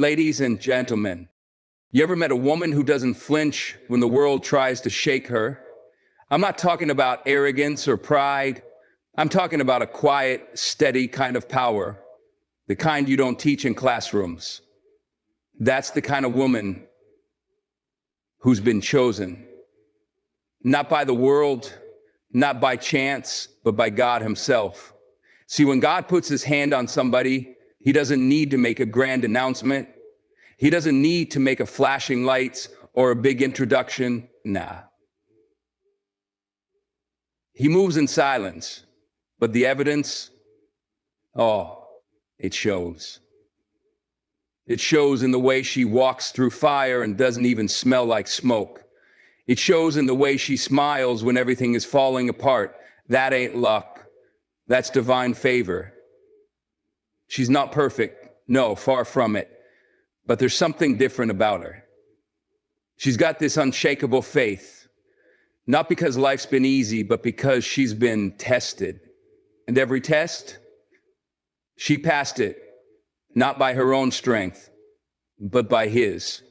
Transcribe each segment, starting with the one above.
Ladies and gentlemen, you ever met a woman who doesn't flinch when the world tries to shake her? I'm not talking about arrogance or pride. I'm talking about a quiet, steady kind of power, the kind you don't teach in classrooms. That's the kind of woman who's been chosen, not by the world, not by chance, but by God himself. See, when God puts his hand on somebody, he doesn't need to make a grand announcement. He doesn't need to make a flashing lights or a big introduction. Nah. He moves in silence, but the evidence, oh, it shows. It shows in the way she walks through fire and doesn't even smell like smoke. It shows in the way she smiles when everything is falling apart. That ain't luck. That's divine favor. She's not perfect. No, far from it. But there's something different about her. She's got this unshakable faith, not because life's been easy, but because she's been tested. And every test, she passed it, not by her own strength, but by his.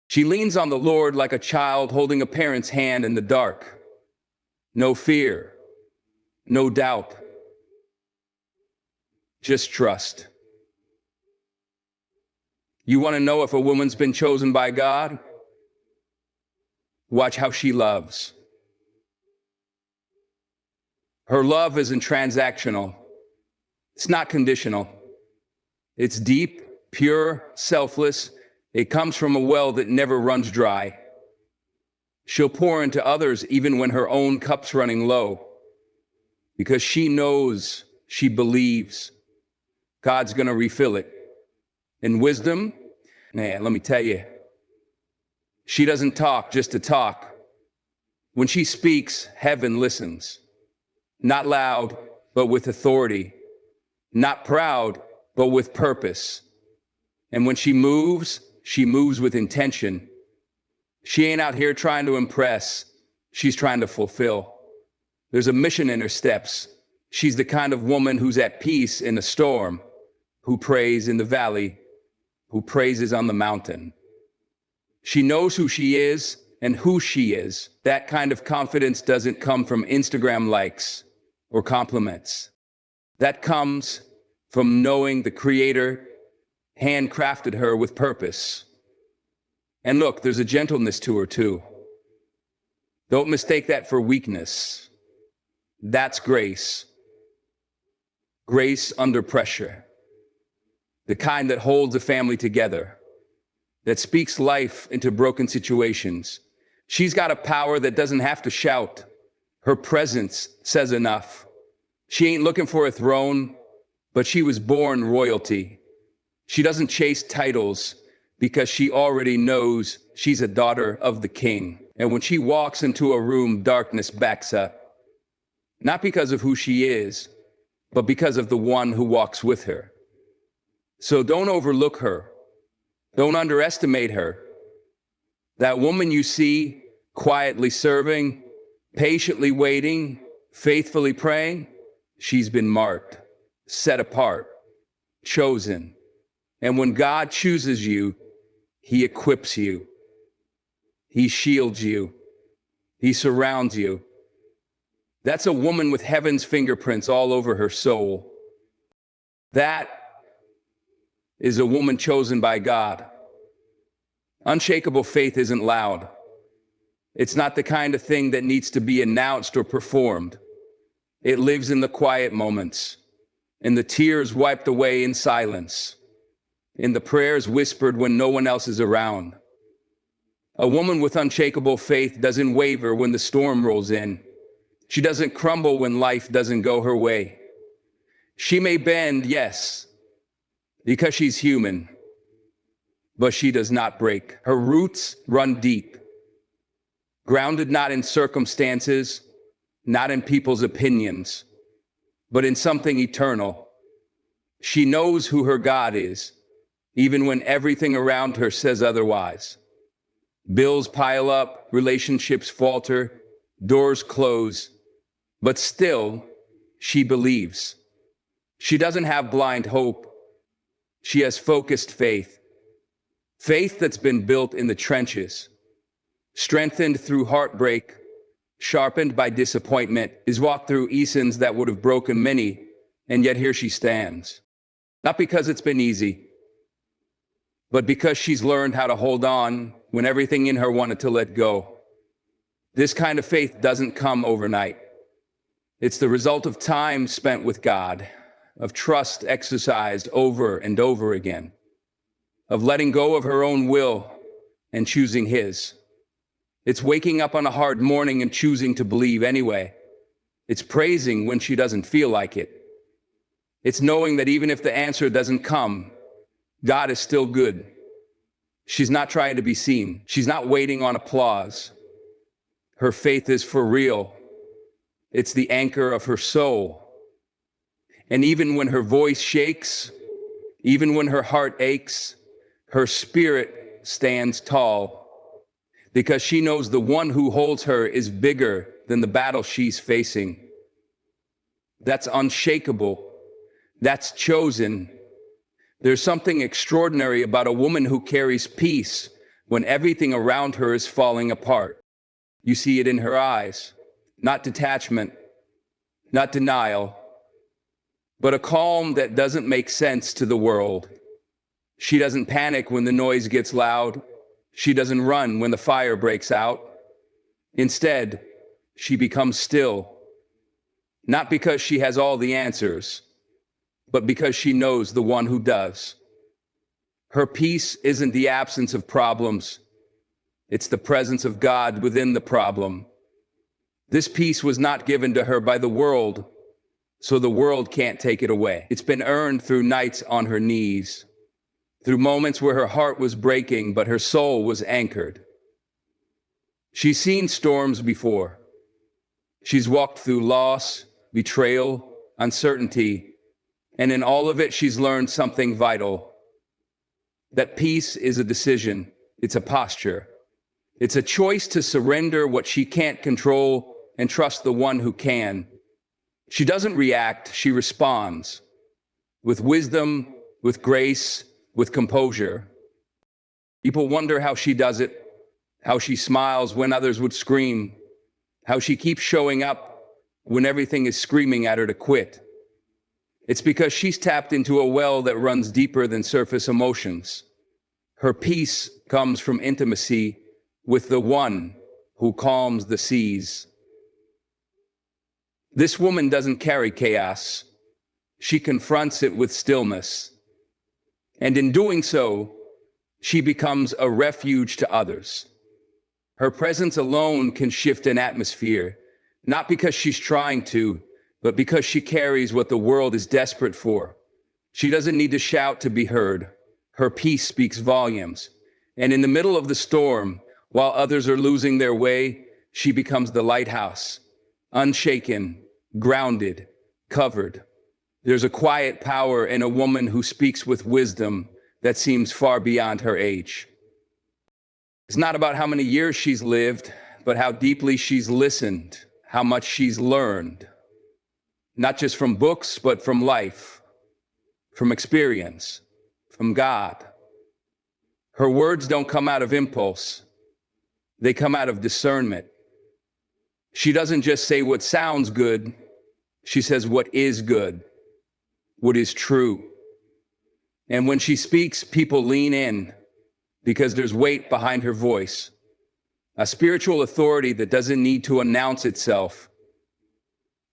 She leans on the Lord like a child holding a parent's hand in the dark. No fear, no doubt, just trust. You want to know if a woman's been chosen by God? Watch how she loves. Her love isn't transactional. It's not conditional. It's deep, pure, selfless. It comes from a well that never runs dry. She'll pour into others even when her own cup's running low, because she knows, she believes God's gonna refill it. And wisdom, man, let me tell you, she doesn't talk just to talk. When she speaks, heaven listens. Not loud, but with authority. Not proud, but with purpose. And when she moves with intention. She ain't out here trying to impress. She's trying to fulfill. There's a mission in her steps. She's the kind of woman who's at peace in the storm, who prays in the valley, who praises on the mountain. She knows who she is and who she is. That kind of confidence doesn't come from Instagram likes or compliments. That comes from knowing the Creator handcrafted her with purpose. And look, there's a gentleness to her too. Don't mistake that for weakness. That's grace. Grace under pressure. The kind that holds a family together, that speaks life into broken situations. She's got a power that doesn't have to shout. Her presence says enough. She ain't looking for a throne, but she was born royalty. She doesn't chase titles because she already knows she's a daughter of the King. And when she walks into a room, darkness backs up. Not because of who she is, but because of the one who walks with her. So don't overlook her. Don't underestimate her. That woman you see quietly serving, patiently waiting, faithfully praying, she's been marked, set apart, chosen. And when God chooses you, he equips you. He shields you. He surrounds you. That's a woman with heaven's fingerprints all over her soul. That is a woman chosen by God. Unshakable faith isn't loud. It's not the kind of thing that needs to be announced or performed. It lives in the quiet moments, in the tears wiped away in silence, in the prayers whispered when no one else is around. A woman with unshakable faith doesn't waver when the storm rolls in. She doesn't crumble when life doesn't go her way. She may bend, yes, because she's human, but she does not break. Her roots run deep, grounded not in circumstances, not in people's opinions, but in something eternal. She knows who her God is, even when everything around her says otherwise. Bills pile up, relationships falter, doors close, but still, she believes. She doesn't have blind hope. She has focused faith. Faith that's been built in the trenches, strengthened through heartbreak, sharpened by disappointment, is walked through seasons that would have broken many, and yet here she stands. Not because it's been easy, but because she's learned how to hold on when everything in her wanted to let go. This kind of faith doesn't come overnight. It's the result of time spent with God, of trust exercised over and over again, of letting go of her own will and choosing His. It's waking up on a hard morning and choosing to believe anyway. It's praising when she doesn't feel like it. It's knowing that even if the answer doesn't come, God is still good. She's not trying to be seen. She's not waiting on applause. Her faith is for real. It's the anchor of her soul. And even when her voice shakes, even when her heart aches, her spirit stands tall, because she knows the one who holds her is bigger than the battle she's facing. That's unshakable. That's chosen. There's something extraordinary about a woman who carries peace when everything around her is falling apart. You see it in her eyes, not detachment, not denial, but a calm that doesn't make sense to the world. She doesn't panic when the noise gets loud. She doesn't run when the fire breaks out. Instead, she becomes still, not because she has all the answers, but because she knows the one who does. Her peace isn't the absence of problems. It's the presence of God within the problem. This peace was not given to her by the world, so the world can't take it away. It's been earned through nights on her knees, through moments where her heart was breaking, but her soul was anchored. She's seen storms before. She's walked through loss, betrayal, uncertainty, and in all of it, she's learned something vital. That peace is a decision. It's a posture. It's a choice to surrender what she can't control and trust the one who can. She doesn't react, she responds. With wisdom, with grace, with composure. People wonder how she does it, how she smiles when others would scream, how she keeps showing up when everything is screaming at her to quit. It's because she's tapped into a well that runs deeper than surface emotions. Her peace comes from intimacy with the one who calms the seas. This woman doesn't carry chaos. She confronts it with stillness. And in doing so, she becomes a refuge to others. Her presence alone can shift an atmosphere, not because she's trying to, but because she carries what the world is desperate for. She doesn't need to shout to be heard. Her peace speaks volumes. And in the middle of the storm, while others are losing their way, she becomes the lighthouse, unshaken, grounded, covered. There's a quiet power in a woman who speaks with wisdom that seems far beyond her age. It's not about how many years she's lived, but how deeply she's listened, how much she's learned. Not just from books, but from life, from experience, from God. Her words don't come out of impulse. They come out of discernment. She doesn't just say what sounds good. She says what is good, what is true. And when she speaks, people lean in because there's weight behind her voice, a spiritual authority that doesn't need to announce itself.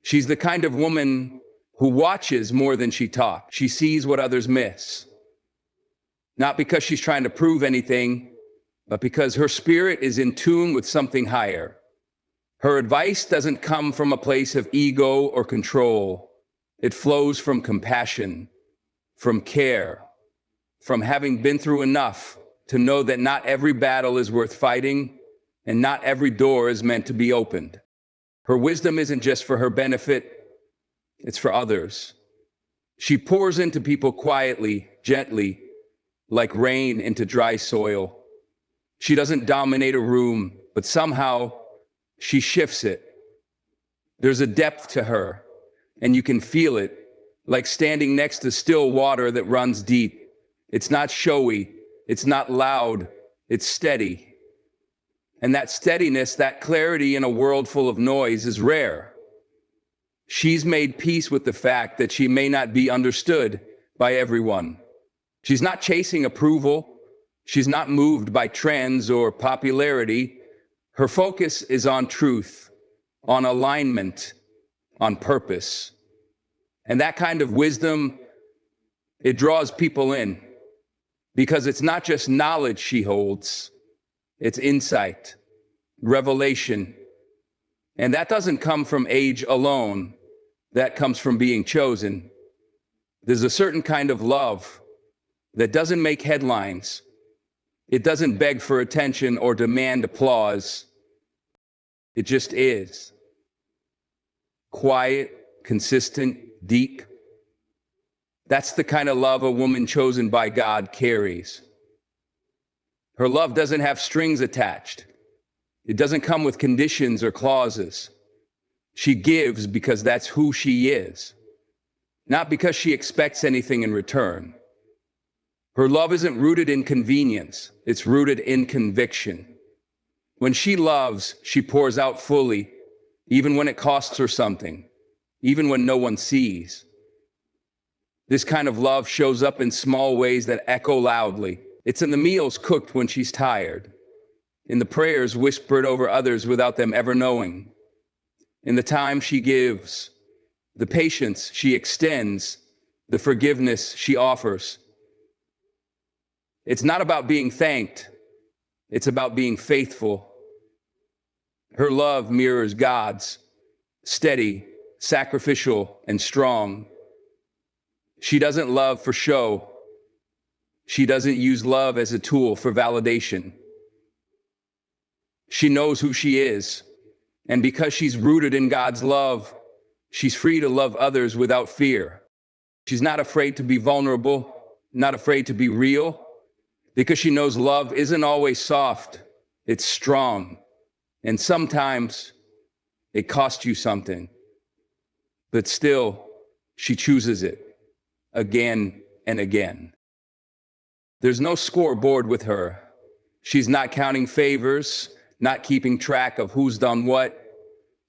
She's the kind of woman who watches more than she talks. She sees what others miss. Not because she's trying to prove anything, but because her spirit is in tune with something higher. Her advice doesn't come from a place of ego or control. It flows from compassion, from care, from having been through enough to know that not every battle is worth fighting and not every door is meant to be opened. Her wisdom isn't just for her benefit, it's for others. She pours into people quietly, gently, like rain into dry soil. She doesn't dominate a room, but somehow she shifts it. There's a depth to her, and you can feel it, like standing next to still water that runs deep. It's not showy. It's not loud. It's steady. And that steadiness, that clarity in a world full of noise is rare. She's made peace with the fact that she may not be understood by everyone. She's not chasing approval. She's not moved by trends or popularity. Her focus is on truth, on alignment, on purpose. And that kind of wisdom, it draws people in because it's not just knowledge she holds, it's insight, revelation. And that doesn't come from age alone. That comes from being chosen. There's a certain kind of love that doesn't make headlines. It doesn't beg for attention or demand applause. It just is. Quiet, consistent, deep. That's the kind of love a woman chosen by God carries. Her love doesn't have strings attached. It doesn't come with conditions or clauses. She gives because that's who she is, not because she expects anything in return. Her love isn't rooted in convenience, it's rooted in conviction. When she loves, she pours out fully, even when it costs her something, even when no one sees. This kind of love shows up in small ways that echo loudly. It's in the meals cooked when she's tired, in the prayers whispered over others without them ever knowing, in the time she gives, the patience she extends, the forgiveness she offers. It's not about being thanked, it's about being faithful. Her love mirrors God's, steady, sacrificial, and strong. She doesn't love for show. She doesn't use love as a tool for validation. She knows who she is, and because she's rooted in God's love, she's free to love others without fear. She's not afraid to be vulnerable, not afraid to be real, because she knows love isn't always soft, it's strong. And sometimes it costs you something. But still, she chooses it again and again. There's no scoreboard with her. She's not counting favors, not keeping track of who's done what.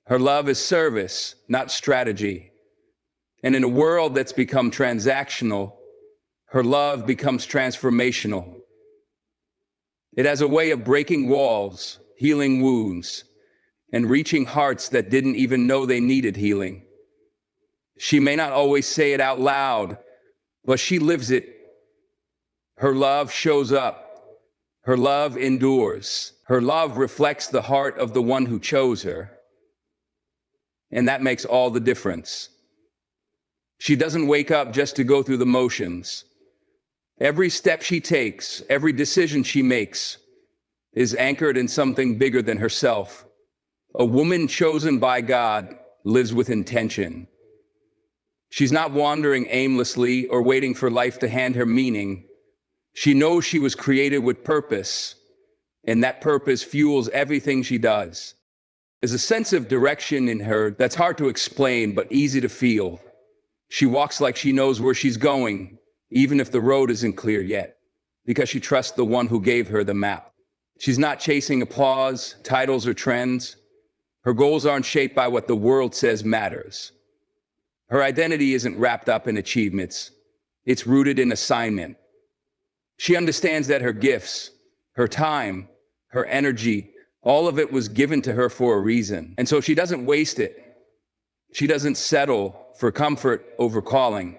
Her love is service, not strategy. And in a world that's become transactional, her love becomes transformational. It has a way of breaking walls, healing wounds, and reaching hearts that didn't even know they needed healing. She may not always say it out loud, but she lives it. Her love shows up. Her love endures. Her love reflects the heart of the one who chose her. And that makes all the difference. She doesn't wake up just to go through the motions. Every step she takes, every decision she makes, is anchored in something bigger than herself. A woman chosen by God lives with intention. She's not wandering aimlessly or waiting for life to hand her meaning. She knows she was created with purpose, and that purpose fuels everything she does. There's a sense of direction in her that's hard to explain, but easy to feel. She walks like she knows where she's going, even if the road isn't clear yet, because she trusts the one who gave her the map. She's not chasing applause, titles, or trends. Her goals aren't shaped by what the world says matters. Her identity isn't wrapped up in achievements. It's rooted in assignment. She understands that her gifts, her time, her energy, all of it was given to her for a reason. And so she doesn't waste it. She doesn't settle for comfort over calling.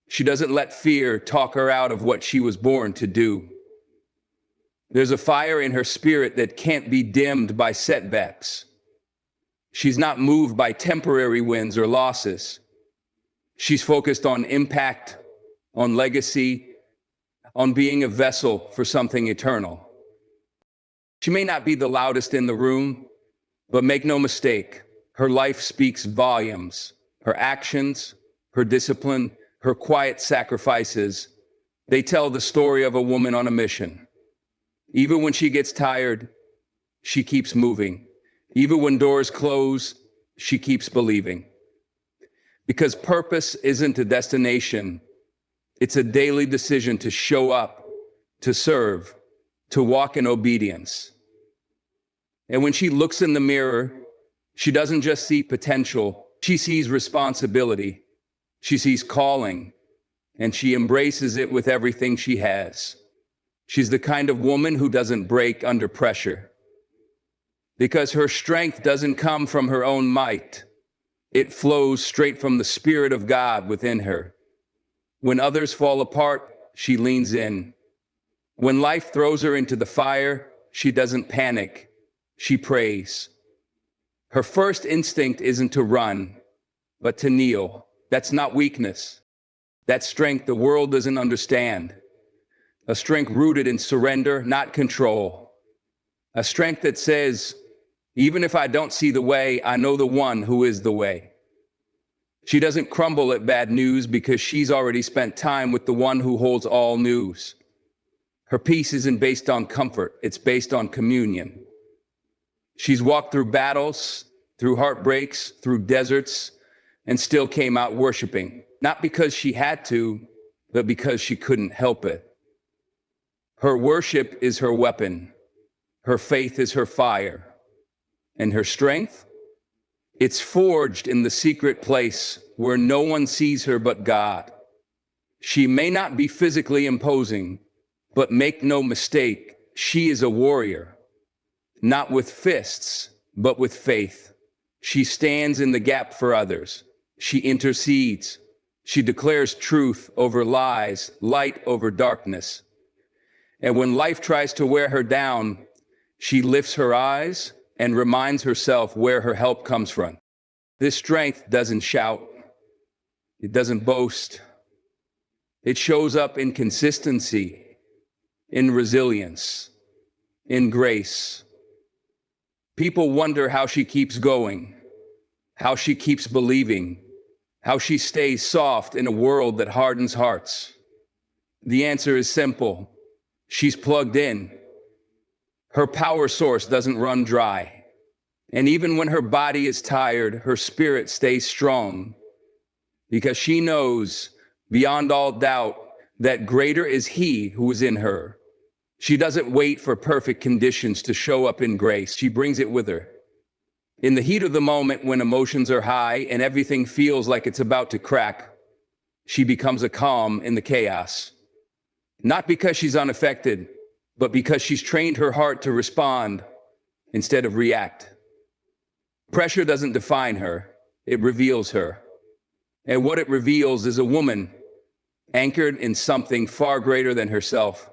She doesn't let fear talk her out of what she was born to do. There's a fire in her spirit that can't be dimmed by setbacks. She's not moved by temporary wins or losses. She's focused on impact, on legacy, on being a vessel for something eternal. She may not be the loudest in the room, but make no mistake, her life speaks volumes. Her actions, her discipline, her quiet sacrifices, they tell the story of a woman on a mission. Even when she gets tired, she keeps moving. Even when doors close, she keeps believing. Because purpose isn't a destination, It's a daily decision to show up, to serve, to walk in obedience. And when she looks in the mirror, she doesn't just see potential, she sees responsibility, she sees calling, and she embraces it with everything she has. She's the kind of woman who doesn't break under pressure, because her strength doesn't come from her own might. It flows straight from the Spirit of God within her. When others fall apart, she leans in. When life throws her into the fire, she doesn't panic. She prays. Her first instinct isn't to run, but to kneel. That's not weakness. That's strength the world doesn't understand. A strength rooted in surrender, not control. A strength that says, even if I don't see the way, I know the one who is the way. She doesn't crumble at bad news because she's already spent time with the one who holds all news. Her peace isn't based on comfort, it's based on communion. She's walked through battles, through heartbreaks, through deserts, and still came out worshiping. Not because she had to, but because she couldn't help it. Her worship is her weapon. Her faith is her fire. And her strength? It's forged in the secret place where no one sees her but God. She may not be physically imposing, but make no mistake, she is a warrior. Not with fists, but with faith. She stands in the gap for others. She intercedes. She declares truth over lies, light over darkness. And when life tries to wear her down, she lifts her eyes and reminds herself where her help comes from. This strength doesn't shout. It doesn't boast. It shows up in consistency, in resilience, in grace. People wonder how she keeps going, how she keeps believing, how she stays soft in a world that hardens hearts. The answer is simple. She's plugged in. Her power source doesn't run dry. And even when her body is tired, her spirit stays strong, because she knows, beyond all doubt, that greater is He who is in her. She doesn't wait for perfect conditions to show up in grace. She brings it with her. In the heat of the moment, when emotions are high and everything feels like it's about to crack, she becomes a calm in the chaos. Not because she's unaffected, but because she's trained her heart to respond instead of react. Pressure doesn't define her, it reveals her. And what it reveals is a woman anchored in something far greater than herself.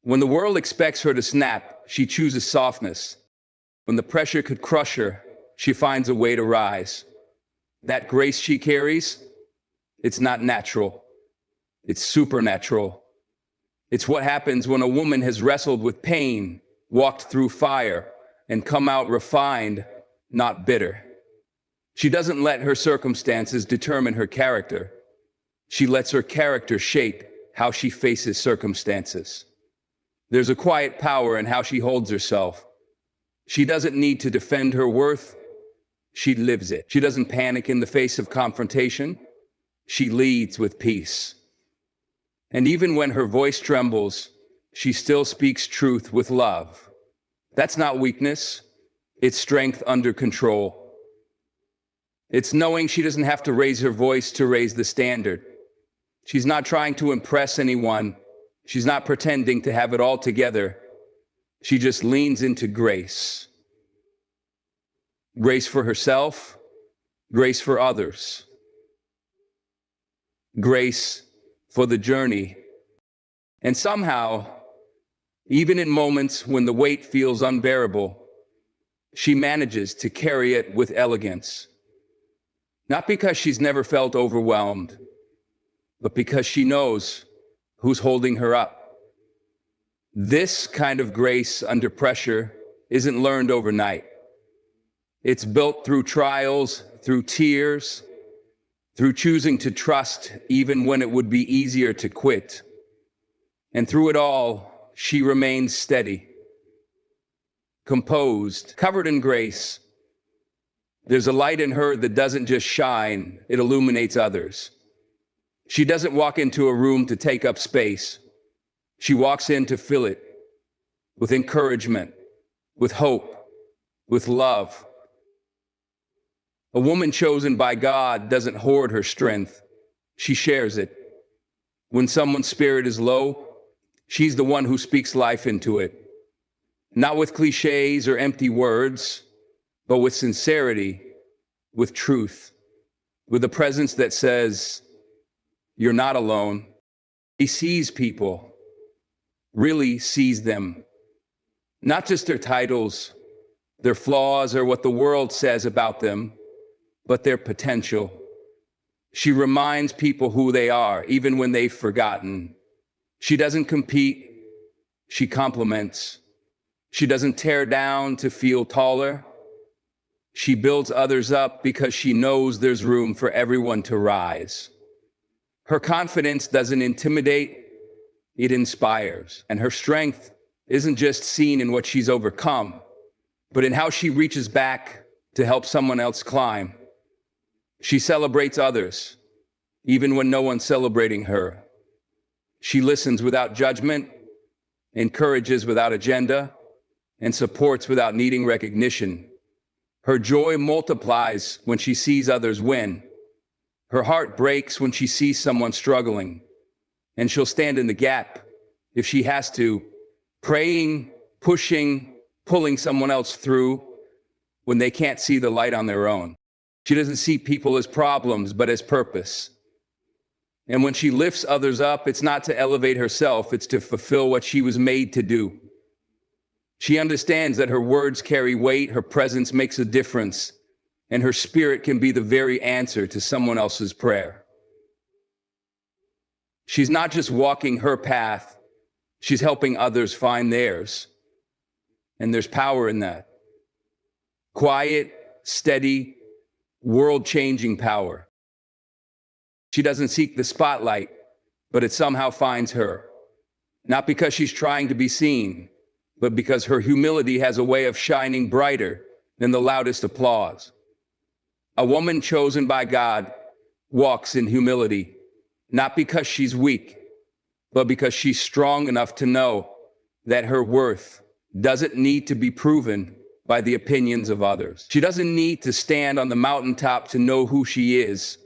When the world expects her to snap, she chooses softness. When the pressure could crush her, she finds a way to rise. That grace she carries, it's not natural, it's supernatural. It's what happens when a woman has wrestled with pain, walked through fire, and come out refined, not bitter. She doesn't let her circumstances determine her character. She lets her character shape how she faces circumstances. There's a quiet power in how she holds herself. She doesn't need to defend her worth. She lives it. She doesn't panic in the face of confrontation. She leads with peace. And even when her voice trembles, she still speaks truth with love. That's not weakness. It's strength under control. It's knowing she doesn't have to raise her voice to raise the standard. She's not trying to impress anyone. She's not pretending to have it all together. She just leans into grace. Grace for herself, grace for others. Grace for the journey. And somehow, even in moments when the weight feels unbearable, she manages to carry it with elegance. Not because she's never felt overwhelmed, but because she knows who's holding her up. This kind of grace under pressure isn't learned overnight. It's built through trials, through tears, through choosing to trust even when it would be easier to quit. And through it all, she remains steady, composed, covered in grace. There's a light in her that doesn't just shine, it illuminates others. She doesn't walk into a room to take up space. She walks in to fill it with encouragement, with hope, with love. A woman chosen by God doesn't hoard her strength. She shares it. When someone's spirit is low, she's the one who speaks life into it. Not with cliches or empty words, but with sincerity, with truth, with a presence that says, "You're not alone." He sees people, really sees them. Not just their titles, their flaws, or what the world says about them, but their potential. She reminds people who they are, even when they've forgotten. She doesn't compete, she compliments. She doesn't tear down to feel taller. She builds others up because she knows there's room for everyone to rise. Her confidence doesn't intimidate, it inspires. And her strength isn't just seen in what she's overcome, but in how she reaches back to help someone else climb. She celebrates others, even when no one's celebrating her. She listens without judgment, encourages without agenda, and supports without needing recognition. Her joy multiplies when she sees others win. Her heart breaks when she sees someone struggling, and she'll stand in the gap if she has to, praying, pushing, pulling someone else through when they can't see the light on their own. She doesn't see people as problems, but as purpose. And when she lifts others up, it's not to elevate herself, it's to fulfill what she was made to do. She understands that her words carry weight, her presence makes a difference, and her spirit can be the very answer to someone else's prayer. She's not just walking her path, she's helping others find theirs. And there's power in that. Quiet, steady, world-changing power. She doesn't seek the spotlight, but it somehow finds her. Not because she's trying to be seen, but because her humility has a way of shining brighter than the loudest applause. A woman chosen by God walks in humility, not because she's weak, but because she's strong enough to know that her worth doesn't need to be proven by the opinions of others. She doesn't need to stand on the mountaintop to know who she is.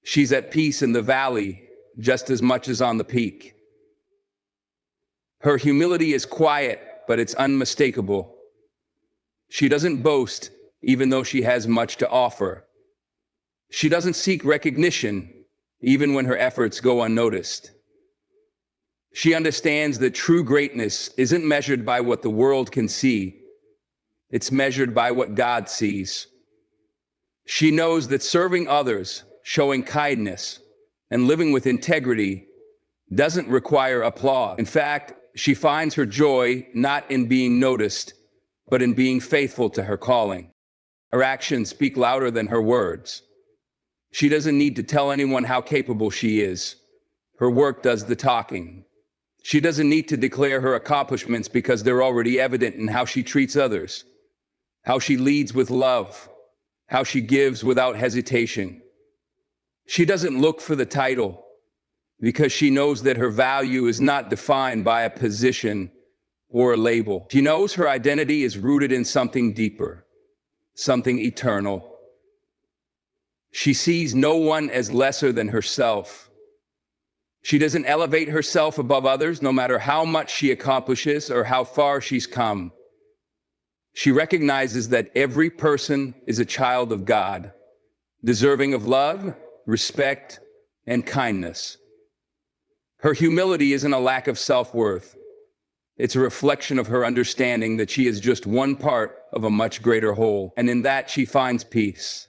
She's at peace in the valley just as much as on the peak. Her humility is quiet, but it's unmistakable. She doesn't boast, even though she has much to offer. She doesn't seek recognition, even when her efforts go unnoticed. She understands that true greatness isn't measured by what the world can see. It's measured by what God sees. She knows that serving others, showing kindness, and living with integrity doesn't require applause. In fact, she finds her joy not in being noticed, but in being faithful to her calling. Her actions speak louder than her words. She doesn't need to tell anyone how capable she is. Her work does the talking. She doesn't need to declare her accomplishments because they're already evident in how she treats others, how she leads with love, how she gives without hesitation. She doesn't look for the title because she knows that her value is not defined by a position or a label. She knows her identity is rooted in something deeper, something eternal. She sees no one as lesser than herself. She doesn't elevate herself above others, no matter how much she accomplishes or how far she's come. She recognizes that every person is a child of God, deserving of love, respect, and kindness. Her humility isn't a lack of self-worth. It's a reflection of her understanding that she is just one part of a much greater whole, and in that she finds peace.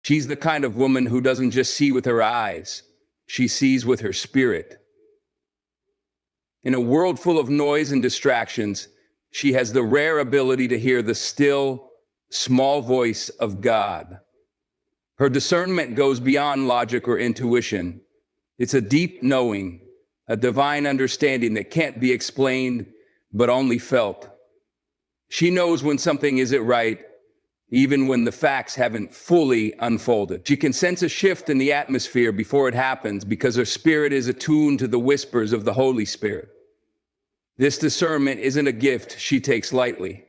She's the kind of woman who doesn't just see with her eyes, she sees with her spirit. In a world full of noise and distractions, she has the rare ability to hear the still, small voice of God. Her discernment goes beyond logic or intuition. It's a deep knowing, a divine understanding that can't be explained, but only felt. She knows when something isn't right, even when the facts haven't fully unfolded. She can sense a shift in the atmosphere before it happens because her spirit is attuned to the whispers of the Holy Spirit. This discernment isn't a gift she takes lightly.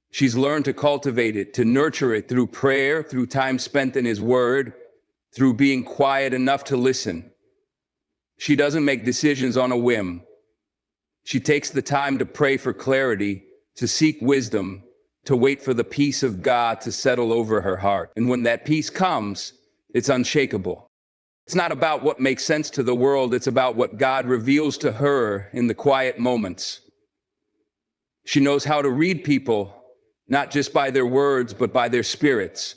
She's learned to cultivate it, to nurture it through prayer, through time spent in His Word, through being quiet enough to listen. She doesn't make decisions on a whim. She takes the time to pray for clarity, to seek wisdom, to wait for the peace of God to settle over her heart. And when that peace comes, it's unshakable. It's not about what makes sense to the world, it's about what God reveals to her in the quiet moments. She knows how to read people, not just by their words, but by their spirits.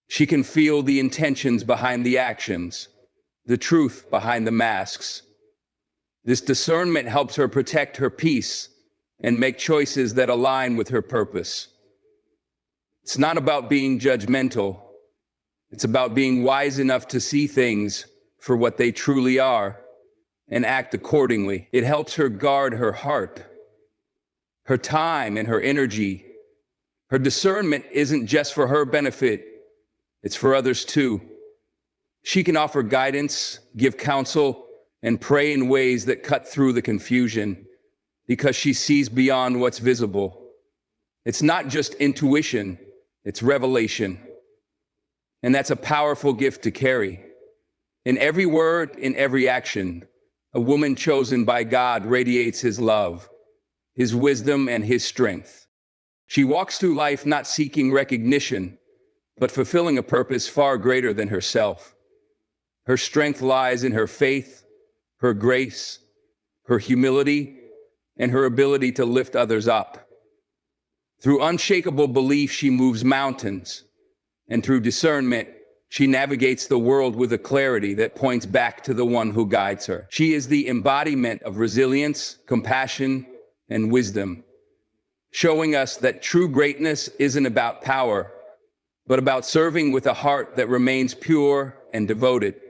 She can feel the intentions behind the actions, the truth behind the masks. This discernment helps her protect her peace and make choices that align with her purpose. It's not about being judgmental. It's about being wise enough to see things for what they truly are and act accordingly. It helps her guard her heart, her time, and her energy. Her discernment isn't just for her benefit, it's for others too. She can offer guidance, give counsel, and pray in ways that cut through the confusion because she sees beyond what's visible. It's not just intuition, it's revelation. And that's a powerful gift to carry. In every word, in every action, a woman chosen by God radiates His love, His wisdom, and His strength. She walks through life not seeking recognition, but fulfilling a purpose far greater than herself. Her strength lies in her faith, her grace, her humility, and her ability to lift others up. Through unshakable belief, she moves mountains, and through discernment, she navigates the world with a clarity that points back to the one who guides her. She is the embodiment of resilience, compassion, and wisdom, showing us that true greatness isn't about power, but about serving with a heart that remains pure and devoted.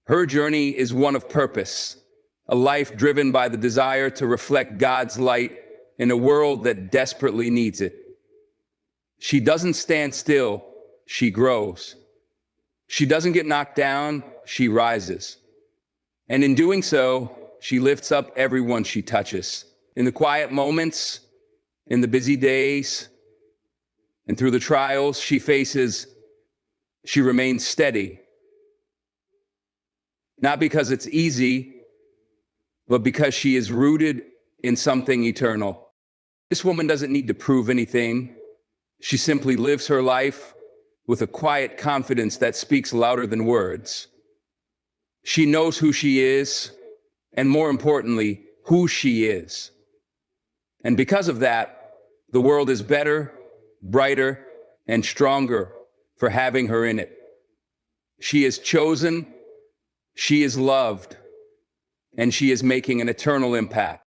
Her journey is one of purpose, a life driven by the desire to reflect God's light in a world that desperately needs it. She doesn't stand still, she grows. She doesn't get knocked down, she rises. And in doing so, she lifts up everyone she touches. In the quiet moments, in the busy days, and through the trials she faces, she remains steady. Not because it's easy, but because she is rooted in something eternal. This woman doesn't need to prove anything. She simply lives her life with a quiet confidence that speaks louder than words. She knows who she is, and more importantly, who she is. And because of that, the world is better, brighter, and stronger for having her in it. She is chosen, she is loved, and she is making an eternal impact.